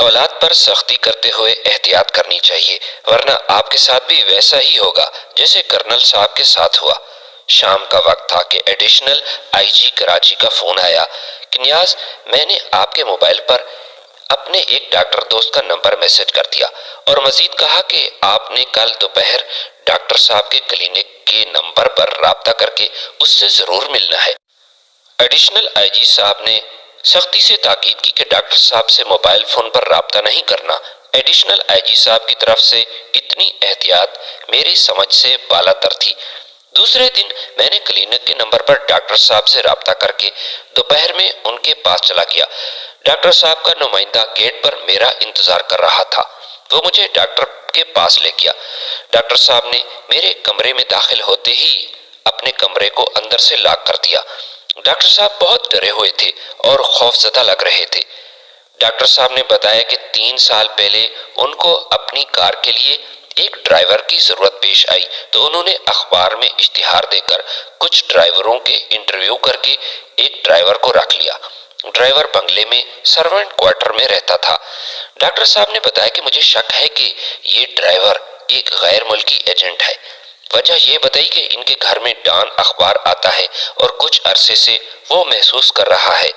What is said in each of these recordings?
اولاد پر سختی کرتے ہوئے احتیاط کرنی چاہیے، ورنہ آپ کے ساتھ بھی ویسا ہی ہوگا جیسے کرنل صاحب کے ساتھ ہوا۔ شام کا وقت تھا کہ ایڈیشنل آئی جی کراچی کا فون آیا کہ نیاز، میں نے آپ کے موبائل پر اپنے ایک ڈاکٹر دوست کا نمبر میسج کر دیا اور مزید کہا کہ آپ نے کل دوپہر ڈاکٹر صاحب کے کلینک کے نمبر پر رابطہ کر کے اس سے ضرور ملنا ہے۔ ایڈیشنل آئی جی صاحب نے سختی سے تاکید کی کہ ڈاکٹر صاحب سے موبائل فون پر رابطہ نہیں کرنا۔ ایڈیشنل آئی جی صاحب کی طرف سے اتنی احتیاط میری سمجھ سے بالاتر تھی۔ دوسرے دن میں نے کلینک کے نمبر پر ڈاکٹر صاحب سے رابطہ کر کے دوپہر میں ان کے پاس چلا گیا۔ ڈاکٹر صاحب کا نمائندہ گیٹ پر میرا انتظار کر رہا تھا۔ وہ مجھے ڈاکٹر کے پاس لے گیا۔ ڈاکٹر صاحب نے میرے کمرے میں داخل ہوتے ہی اپنے کمرے کو اندر سے لاک کر دیا۔ ڈاکٹر صاحب بہت ڈرے ہوئے تھے اور خوف زدہ لگ رہے تھے۔ ڈاکٹر صاحب نے بتایا کہ 3 سال پہلے ان کو اپنی کار کے لیے ایک ڈرائیور کی ضرورت پیش آئی تو انہوں نے اخبار میں اشتہار دے کر کچھ ڈرائیوروں کے انٹرویو کر کے ایک ڈرائیور کو رکھ لیا۔ ڈرائیور بنگلے میں سرونٹ کوارٹر میں رہتا تھا۔ ڈاکٹر صاحب نے بتایا کہ مجھے شک ہے کہ یہ ڈرائیور ایک غیر ملکی ایجنٹ ہے۔ وجہ یہ بتائی کہ ان کے گھر میں ڈان اخبار آتا ہے اور کچھ عرصے سے وہ محسوس کر رہا ہے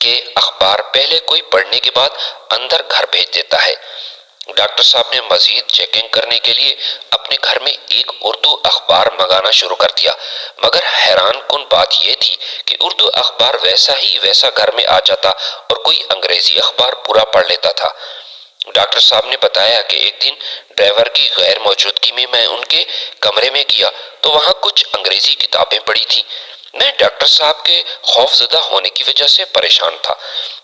کہ اخبار پہلے کوئی پڑھنے کے بعد اندر گھر بھیج دیتا ہے۔ ڈاکٹر صاحب نے مزید چیکنگ کرنے کے لیے اپنے گھر میں ایک اردو اخبار منگانا شروع کر دیا، مگر حیران کن بات یہ تھی کہ اردو اخبار ویسا گھر میں آ جاتا اور کوئی انگریزی اخبار پورا پڑھ لیتا تھا۔ ڈاکٹر صاحب نے بتایا کہ ایک دن ڈرائیور کی غیر موجودگی میں ان کے کمرے میں گیا تو وہاں کچھ انگریزی کتابیں پڑھی تھیں۔ میں ڈاکٹر صاحب کے خوف زدہ ہونے کی وجہ سے پریشان تھا۔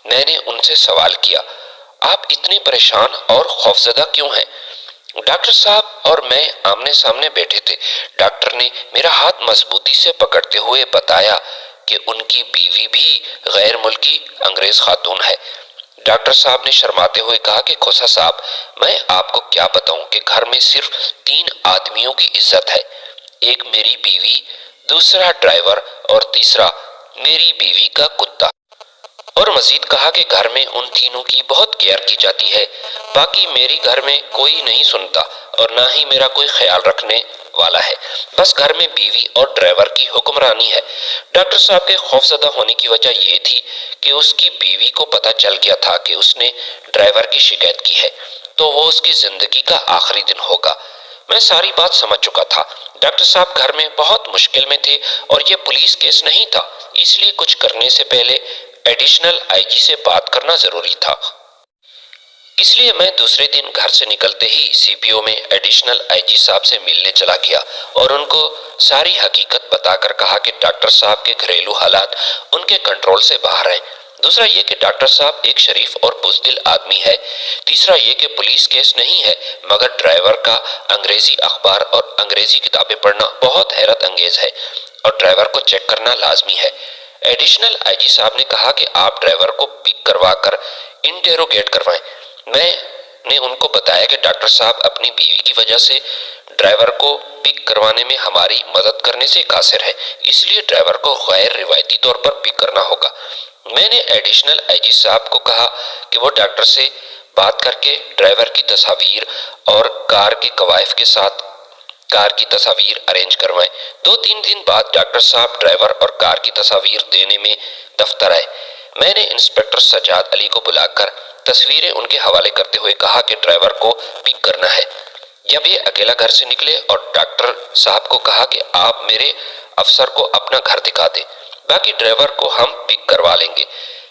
میں نے ان سے سوال کیا، آپ اتنے پریشان اور خوفزدہ کیوں ہیں؟ ڈاکٹر صاحب اور میں آمنے سامنے بیٹھے تھے۔ ڈاکٹر نے میرا ہاتھ مضبوطی سے پکڑتے ہوئے بتایا کہ ان کی بیوی بھی غیر ملکی انگریز خاتون ہے۔ ڈاکٹر صاحب نے شرماتے ہوئے کہا کہ کھوسا صاحب، میں آپ کو کیا بتاؤں کہ گھر میں صرف 3 آدمیوں کی عزت ہے، ایک میری بیوی، دوسرا ڈرائیور اور تیسرا میری بیوی کا کتا۔ اور مزید کہا کہ گھر میں ان تینوں کی بہت کیئر کی جاتی ہے، باقی میری گھر میں کوئی نہیں سنتا اور نہ ہی میرا کوئی خیال رکھنے والا ہے، بس گھر میں بیوی اور ڈرائیور کی حکمرانی ہے۔ ڈاکٹر صاحب کے خوفزدہ ہونے کی وجہ یہ تھی کہ اس کی بیوی کو پتہ چل گیا تھا کہ اس نے ڈرائیور کی شکایت کی ہے تو وہ اس کی زندگی کا آخری دن ہوگا۔ میں ساری بات سمجھ چکا تھا۔ ڈاکٹر صاحب گھر میں بہت مشکل میں تھے اور یہ پولیس کیس نہیں تھا، اس لیے کچھ کرنے سے پہلے ایڈیشنل آئی جی سے بات کرنا ضروری تھا۔ اس لیے میں دوسرے دن گھر سے نکلتے ہی سی پی او میں ایڈیشنل آئی جی صاحب سے ملنے چلا گیا اور ان کو ساری حقیقت بتا کر کہا کہ ڈاکٹر صاحب کے گھریلو حالات ان کے کنٹرول سے باہر ہیں۔ دوسرا یہ کہ ڈاکٹر صاحب ایک شریف اور بزدل آدمی ہے۔ تیسرا یہ کہ پولیس کیس نہیں ہے، مگر ڈرائیور کا انگریزی اخبار اور انگریزی کتابیں پڑھنا بہت حیرت انگیز ہے اور ڈرائیور کو چیک کرنا لازمی ہے۔ ایڈیشنل آئی جی صاحب نے کہا کہ آپ ڈرائیور کو پک کروا کر انٹیروگیٹ کروائیں۔ میں نے ان کو بتایا کہ ڈاکٹر صاحب اپنی بیوی کی وجہ سے ڈرائیور کو پک کروانے میں ہماری مدد کرنے سے قاصر ہے، اس لیے ڈرائیور کو غیر روایتی طور پر پک کرنا ہوگا۔ میں نے ایڈیشنل آئی جی صاحب کو کہا کہ وہ ڈاکٹر سے بات کر کے ڈرائیور کی تصاویر اور کار کے کوائف کے ساتھ کار کی تصاویر ارینج کروائیں۔ 2-3 دن بعد ڈاکٹر صاحب ڈرائیور اور کار کی تصاویر دینے میں دفتر آئے۔ میں نے انسپکٹر سجاد علی کو بلا کر تصویریں ان کے حوالے کرتے ہوئے کہا کہ ڈرائیور کو پک کرنا ہے۔ جب یہ اکیلا گھر سے نکلے اور ڈاکٹر صاحب کو کہا کہ آپ میرے افسر کو اپنا گھر دکھا دیں، باقی ڈرائیور کو ہم پک کروا لیں گے۔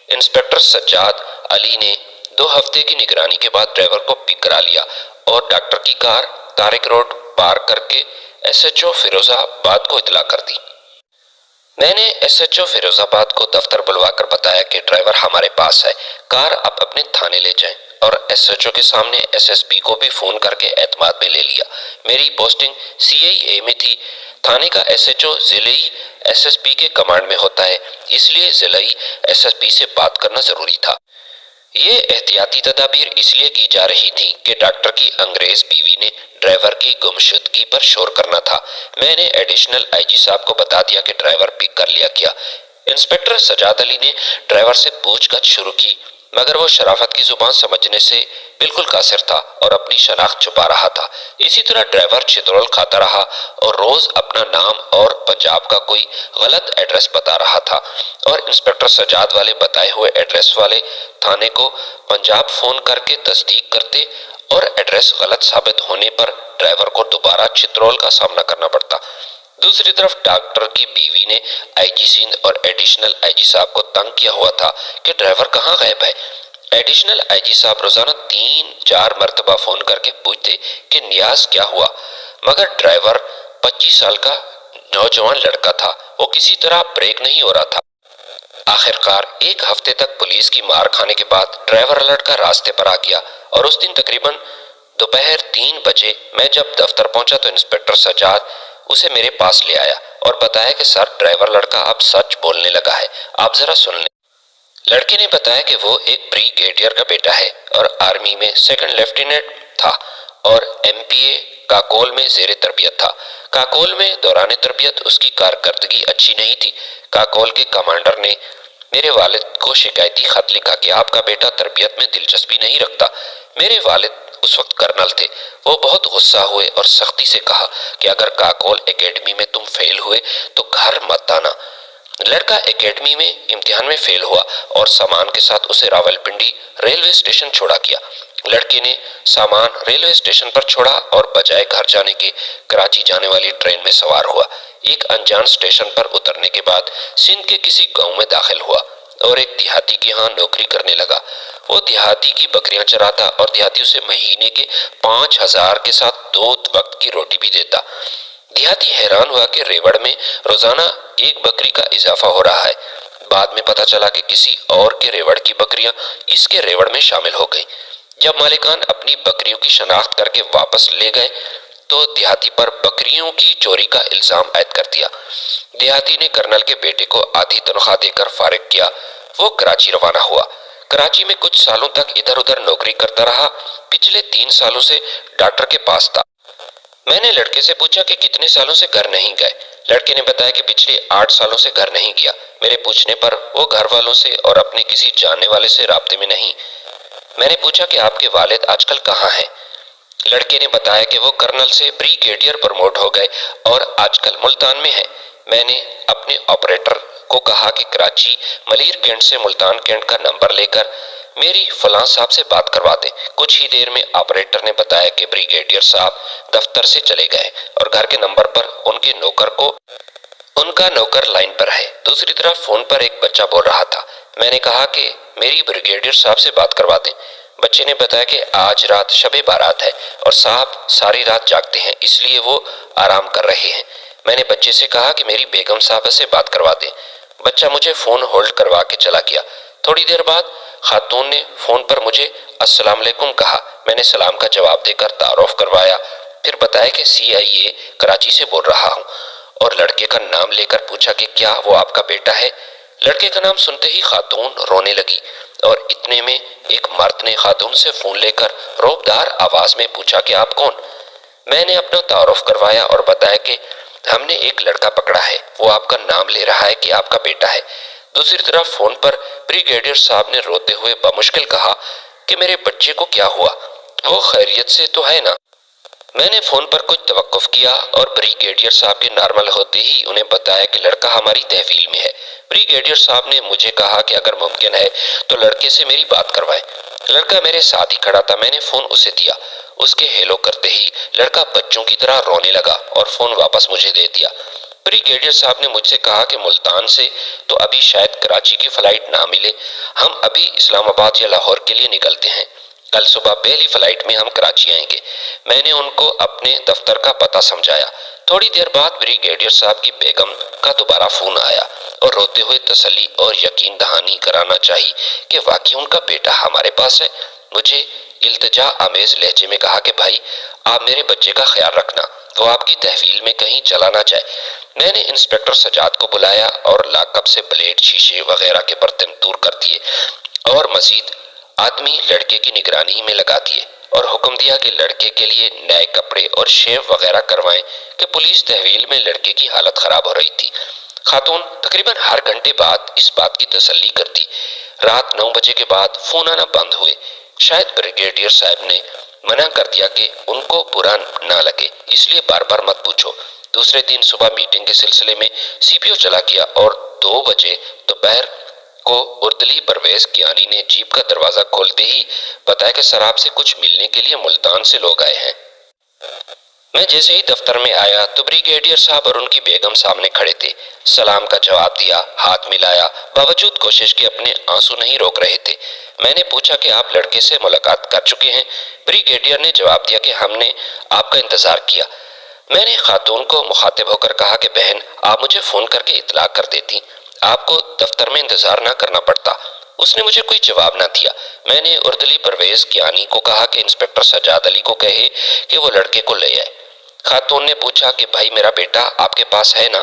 انسپکٹر سجاد علی نے 2 ہفتے کی نگرانی کے بعد ڈرائیور کو پک کرا لیا اور ڈاکٹر کی کار طارق روڈ پار کر کے ایس ایچ او فیروز آباد کو اطلاع کر دی۔ میں نے ایس ایچ او فیروز آباد کو دفتر بلوا کر بتایا کہ ڈرائیور ہمارے پاس ہے، کار آپ اپنے تھانے لے جائیں، اور ایس ایچ او کے سامنے ایس ایس پی کو بھی فون کر کے اعتماد میں لے لیا۔ میری پوسٹنگ سی آئی اے میں تھی۔ تھانے کا ایس ایچ او ضلعی ایس ایس پی کے کمانڈ میں ہوتا ہے، اس لیے ضلعی ایس ایس پی سے بات کرنا ضروری تھا۔ یہ احتیاطی تدابیر اس لیے کی جا رہی تھیں کہ ڈاکٹر کی انگریز بیوی نے ڈرائیور کی گمشدگی پر شور کرنا تھا۔ میں نے ایڈیشنل آئی جی صاحب کو بتا دیا کہ ڈرائیور پک کر لیا گیا۔ انسپکٹر سجاد علی نے ڈرائیور سے پوچھ گچھ شروع کی مگر وہ شرافت کی زبان سمجھنے سے بالکل قاصر تھا اور اپنی شناخت چھپا رہا تھا۔ اسی طرح ڈرائیور چترول کھاتا رہا اور روز اپنا نام اور پنجاب کا کوئی غلط ایڈریس بتا رہا تھا، اور انسپکٹر سجاد والے بتائے ہوئے ایڈریس والے تھانے کو پنجاب فون کر کے تصدیق کرتے اور ایڈریس غلط ثابت ہونے پر ڈرائیور کو دوبارہ چترول کا سامنا کرنا پڑتا۔ دوسری طرف ڈاکٹر کی بیوی نے آئی جی سندھ اور ایڈیشنل آئی جی صاحب کو تنگ کیا ہوا تھا کہ ڈرائیور کہاں غائب ہے۔ ایڈیشنل آئی جی صاحب روزانہ 3-4 مرتبہ فون کر کے پوچھتے کہ نیاز کیا ہوا، مگر ڈرائیور 25 سال کا نوجوان لڑکا تھا، وہ کسی طرح بریک نہیں ہو رہا تھا۔ آخرکار ایک ہفتے تک پولیس کی مار کھانے کے بعد ڈرائیور لڑکا راستے پر آ گیا، اور اس دن تقریباً دوپہر 3 بجے میں جب دفتر پہنچا تو انسپکٹر سجاد اسے میرے پاس لے آیا اور بتایا کہ سر، ڈرائیور لڑکا اب سچ بولنے لگا ہے، آپ ذرا سن لیں۔ لڑکے نے بتایا کہ وہ ایک بریگیڈیئر کا بیٹا ہے اور آرمی میں 2nd لیفٹیننٹ تھا اور MPA کاکول میں زیر تربیت تھا۔ کاکول میں دوران تربیت اس کی کارکردگی اچھی نہیں تھی۔ کاکول کے کمانڈر نے میرے والد کو شکایتی خط لکھا کہ آپ کا بیٹا تربیت میں دلچسپی نہیں رکھتا۔ میرے والد اس وقت کرنل تھے۔ وہ بہت غصہ ہوئے اور سختی سے کہا کہ اگر کاکول اکیڈمی میں تم فیل ہوئے تو گھر مت آنا۔ لڑکا اکیڈمی میں امتحان میں فیل ہوا اور سامان کے ساتھ اسے راولپنڈی ریلوے اسٹیشن چھوڑا گیا۔ لڑکے نے سامان ریلوے اسٹیشن پر چھوڑا اور بجائے گھر جانے کے کراچی جانے والی ٹرین میں سوار ہوا۔ ایک انجان اسٹیشن پر اترنے کے بعد سندھ کے کسی گاؤں میں داخل ہوا اور ایک دیہاتی کے ہاں نوکری کرنے لگا۔ وہ دیہاتی کی بکریاں چراتا اور دیہاتی اسے مہینے کے 5,000 کے ساتھ 2 وقت کی روٹی بھی دیتا۔ دیہاتی حیران ہوا کہ ریوڑ میں روزانہ 1 بکری کا اضافہ ہو رہا ہے۔ بعد میں پتہ چلا کہ کسی اور کے ریوڑ کی بکریاں اس کے ریوڑ میں شامل ہو گئیں۔ جب مالکان اپنی بکریوں کی شناخت کر کے واپس لے گئے تو دیہاتی پر بکریوں کی چوری کا الزام عائد کر دیا۔ دیہاتی نے کرنل کے بیٹے کو آدھی تنخواہ دے کر فارغ کیا۔ وہ کراچی روانہ ہوا۔ کراچی میں کچھ سالوں تک ادھر ادھر نوکری کرتا رہا۔ پچھلے 3 سالوں سے ڈاکٹر کے پاس تھا۔ میں نے لڑکے سے پوچھا کہ کتنے سالوں سے گھر نہیں گئے۔ لڑکے نے بتایا کہ پچھلے 8 سالوں سے گھر نہیں گیا۔ میرے پوچھنے پر وہ گھر والوں سے اور اپنے کسی جاننے والے سے رابطے میں نہیں۔ میں نے پوچھا کہ آپ کے والد آج کل کہاں ہیں؟ لڑکے نے بتایا کہ وہ کرنل سے بریگیڈیئر پروموٹ ہو گئے اور آج کل ملتان میں ہیں۔ میں نے اپنے آپریٹر کو کہا کہ کراچی ملیر کینٹ سے ملتان کینٹ کا نمبر لے کر میری فلاں صاحب سے بات کروا دیں۔ کچھ ہی دیر میں آپریٹر نے بتایا کہ بریگیڈیئر صاحب دفتر سے چلے گئے اور گھر کے نمبر پر ان کا نوکر لائن پر ہے۔ دوسری طرف فون پر ایک بچہ بول رہا تھا۔ میں نے کہا کہ میری بریگیڈیئر صاحب سے بات کروا دیں۔ بچے نے بتایا کہ آج رات شب بارات ہے اور صاحب ساری رات جاگتے ہیں، اس لیے وہ آرام کر رہے ہیں۔ میں نے بچے سے کہا کہ میری بیگم صاحبہ سے بات کروا دیں۔ بچہ مجھے فون ہولڈ کروا کے چلا گیا۔ تھوڑی دیر بعد خاتون نے فون پر مجھے السلام علیکم کہا۔ میں نے سلام کا جواب دے کر تعارف کروایا، پھر بتایا کہ CIA کراچی سے بول رہا ہوں، اور لڑکے کا نام لے کر پوچھا کہ کیا وہ آپ کا بیٹا ہے؟ لڑکے کا نام سنتے ہی خاتون رونے لگی، اور اتنے میں ایک مرد نے خاتون سے فون لے کر روبدار آواز میں پوچھا کہ آپ کون؟ میں نے اپنا تعارف کروایا اور بتایا کہ ہم نے ایک لڑکا پکڑا ہے، وہ آپ کا نام لے رہا ہے کہ آپ کا بیٹا ہے۔ دوسری طرف فون پر بریگیڈیئر صاحب نے روتے ہوئے بمشکل کہا کہ میرے بچے کو کیا ہوا؟ وہ خیریت سے تو ہے نا؟ میں نے فون پر کچھ توقف کیا اور بریگیڈیئر صاحب کے نارمل ہوتے ہی انہیں بتایا کہ لڑکا ہماری تحویل میں ہے۔ بریگیڈیئر صاحب نے مجھے کہا کہ اگر ممکن ہے تو لڑکے سے میری بات کروائیں۔ لڑکا میرے ساتھ ہی کھڑا تھا۔ میں نے فون اسے دیا۔ اس کے ہیلو کرتے ہی لڑکا بچوں کی طرح رونے لگا اور فون واپس مجھے دے دیا۔ بریگیڈیئر صاحب نے مجھ سے کہا کہ ملتان سے تو ابھی شاید کراچی کی فلائٹ نہ ملے، ہم ابھی اسلام آباد یا لاہور کے لیے نکلتے ہیں، کل صبح پہلی فلائٹ میں ہم کراچی آئیں گے۔ میں نے ان کو اپنے دفتر کا پتہ سمجھایا۔ تھوڑی دیر بعد بریگیڈیئر صاحب کی بیگم کا دوبارہ فون آیا اور روتے ہوئے تسلی اور یقین دہانی کرانا چاہی کہ واقعی ان کا بیٹا ہمارے پاس ہے۔ مجھے التجا آمیز لہجے میں کہا کہ بھائی، آپ میرے بچے کا خیال رکھنا، وہ آپ کی تحویل میں کہیں چلا نہ جائے۔ میں نے انسپکٹر سجاد کو بلایا اور لاک اپ سے پلیٹ، شیشے وغیرہ کے برتن دور کر دیے اور مزید آدمی لڑکے کی نگرانی میں لگا دیے اور حکم دیا کہ لڑکے کے لیے نئے کپڑے اور شیو وغیرہ کروائیں کہ پولیس تحویل میں لڑکے کی حالت خراب ہو رہی تھی۔ خاتون تقریباً ہر گھنٹے بعد اس بات کی تسلی کرتی، رات 9 بجے کے بعد فون آنا بند ہوئے۔ شاید بریگیڈیئر صاحب نے منع کر دیا کہ ان کو برا نہ لگے، اس لیے بار بار مت پوچھو۔ دوسرے دن صبح میٹنگ کے سلسلے میں سی پی او چلا گیا اور 2 بجے دوپہر کو اردلی پرویز کیانی نے جیپ کا دروازہ کھولتے ہی بتایا کہ سر آپ سے کچھ ملنے کے لیے ملتان سے لوگ آئے ہیں۔ میں جیسے ہی دفتر میں آیا تو بریگیڈیئر صاحب اور ان کی بیگم سامنے کھڑے تھے۔ سلام کا جواب دیا، ہاتھ ملایا، باوجود کوشش کے اپنے آنسو نہیں روک رہے تھے۔ میں نے پوچھا کہ آپ لڑکے سے ملاقات کر چکے ہیں؟ بریگیڈیئر نے جواب دیا کہ ہم نے آپ کا انتظار کیا۔ میں نے خاتون کو مخاطب ہو کر کہا کہ بہن، آپ مجھے فون کر کے اطلاع کر دیتی، آپ کو دفتر میں انتظار نہ کرنا پڑتا۔ اس نے مجھے کوئی جواب نہ دیا۔ میں نے اردلی پرویز کیانی کو کہا کہ انسپکٹر سجاد علی کو کہے کہ وہ لڑکے کو لے آئے۔ خاتون نے پوچھا کہ بھائی میرا بیٹا آپ کے پاس ہے نا؟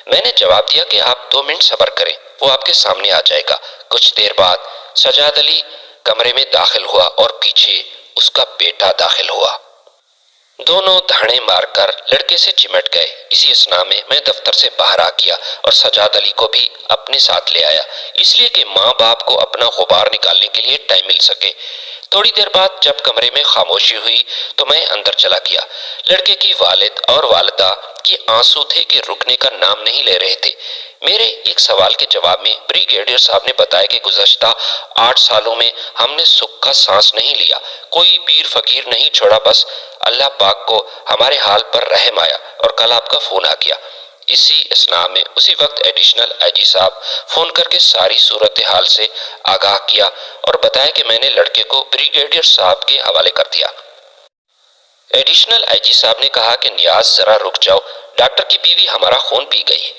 میں نے جواب دیا کہ آپ 2 منٹ صبر کریں، وہ آپ کے سامنے آ جائے گا۔ کچھ دیر بعد سجاد علی کمرے میں داخل ہوا اور پیچھے اس کا بیٹا داخل ہوا۔ دونوں دھاڑے مار کر لڑکے سے چمٹ گئے۔ اسی اثناء میں دفتر سے باہر آ گیا اور سجاد علی کو بھی اپنے ساتھ لے آیا، اس لیے کہ ماں باپ کو اپنا غبار نکالنے کے لیے ٹائم مل سکے۔ تھوڑی دیر بعد جب کمرے میں خاموشی ہوئی تو میں اندر چلا گیا۔ لڑکے کی والد اور والدہ کے آنسو تھے کہ رکنے کا نام نہیں لے رہے تھے۔ میرے ایک سوال کے جواب میں بریگیڈیئر صاحب نے بتایا کہ گزشتہ 8 سالوں میں ہم نے سکھ کا سانس نہیں لیا، کوئی پیر فقیر نہیں چھوڑا، بس اللہ پاک کو ہمارے حال پر رحم آیا اور کل آپ کا فون آ گیا۔ اسی اثناء میں اسی وقت ایڈیشنل آئی جی صاحب فون کر کے ساری صورتحال سے آگاہ کیا اور بتایا کہ میں نے لڑکے کو بریگیڈیئر صاحب کے حوالے کر دیا۔ ایڈیشنل آئی جی صاحب نے کہا کہ نیاز ذرا رک جاؤ، ڈاکٹر کی بیوی ہمارا خون پی گئی ہے،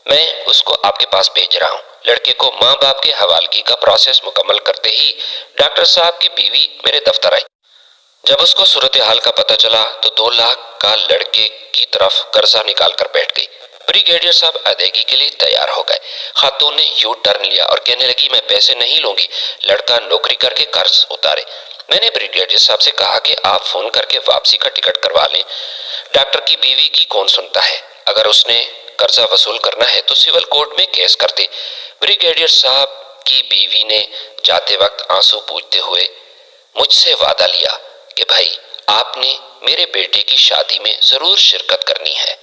میں اس کو آپ کے پاس بھیج رہا ہوں۔ لڑکے کو ماں باپ کے حوالگی کا پروسیس مکمل کرتے ہی ڈاکٹر صاحب کی بیوی میرے دفتر آئی۔ جب اس کو صورتحال کا پتہ چلا تو 2 لاکھ کا لڑکے کی طرف قرضہ نکال کر بیٹھ گئی۔ بریگیڈیئر صاحب ادائیگی کے لیے تیار ہو گئے۔ خاتون نے یو ٹرن لیا اور کہنے لگی میں پیسے نہیں لوں گی، لڑکا نوکری کر کے قرض اتارے۔ میں نے بریگیڈیئر صاحب سے کہا کہ آپ فون کر کے واپسی کا ٹکٹ کروا لیں، ڈاکٹر کی بیوی کی کون سنتا ہے، اگر اس نے قرضہ وصول کرنا ہے تو سول کورٹ میں کیس کر دے۔ بریگیڈیئر صاحب کی بیوی نے جاتے وقت آنسو پوچھتے ہوئے مجھ سے وعدہ لیا کہ بھائی آپ نے میرے بیٹے کی شادی میں ضرور شرکت کرنی ہے۔